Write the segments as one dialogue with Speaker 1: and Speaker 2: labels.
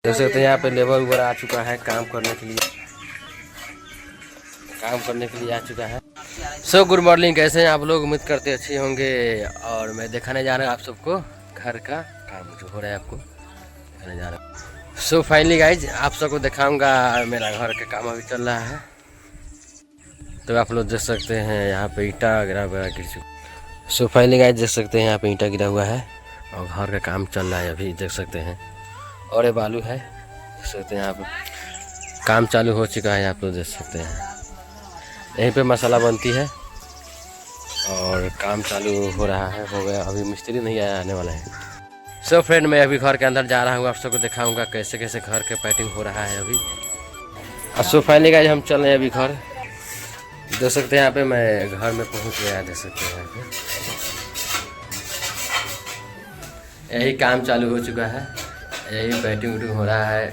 Speaker 1: जैसे तो यहाँ पे लेबर उबर आ चुका है काम करने के लिए आ चुका है। सो गुड मॉर्निंग, कैसे हैं आप लोग? उम्मीद करते अच्छे होंगे। और मैं दिखाने जा रहा हूँ आप सबको घर का काम जो हो रहा है, आपको दिखाने जा रहा हूँ। सो फाइनली गाइज आप सबको दिखाऊंगा, मेरा घर का काम अभी चल रहा है। तो आप लोग देख सकते हैं यहाँ पे ईंटा गिरा गिर चुका। सो फाइनली गाइज देख सकते हैं यहाँ पे ईंटा गिरा हुआ है और घर का काम चल रहा है अभी, देख सकते हैं। और ये बालू है, देख सकते हैं यहाँ पे काम चालू हो चुका है। आप लोग देख सकते हैं यहीं पे मसाला बनती है और काम चालू हो रहा है, हो गया। अभी मिस्त्री नहीं आया, आने वाला है। सो फ्रेंड मैं अभी घर के अंदर जा रहा हूँ, आप सबको दिखाऊंगा कैसे कैसे घर के पैटिंग हो रहा है अभी। सो फाइनली गाइस हम चल रहे हैं अभी घर। देख सकते हैं यहाँ पे मैं घर में पहुँच गया, देख सकते हैं यहाँ पे यही काम चालू हो चुका है, यही पैटिंग वैटिंग हो रहा है,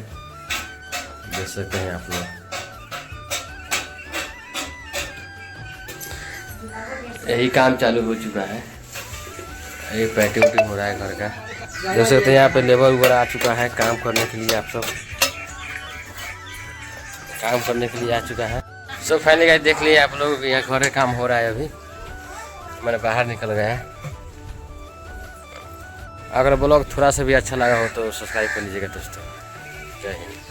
Speaker 1: देख सकते हैं आप लोग। यही काम चालू हो चुका है, यही पैटिंग वैटिंग हो रहा है घर का। देख सकते हैं यहाँ पे लेबर उबर आ चुका है काम करने के लिए, आप सब काम करने के लिए आ चुका है। सो फाइनली गाइस देख लिए आप लोग, यहाँ घर का काम हो रहा है अभी। मैंने बाहर निकल गया। अगर ब्लॉग थोड़ा सा भी अच्छा लगा हो तो सब्सक्राइब कर लीजिएगा दोस्तों। जय हिंद।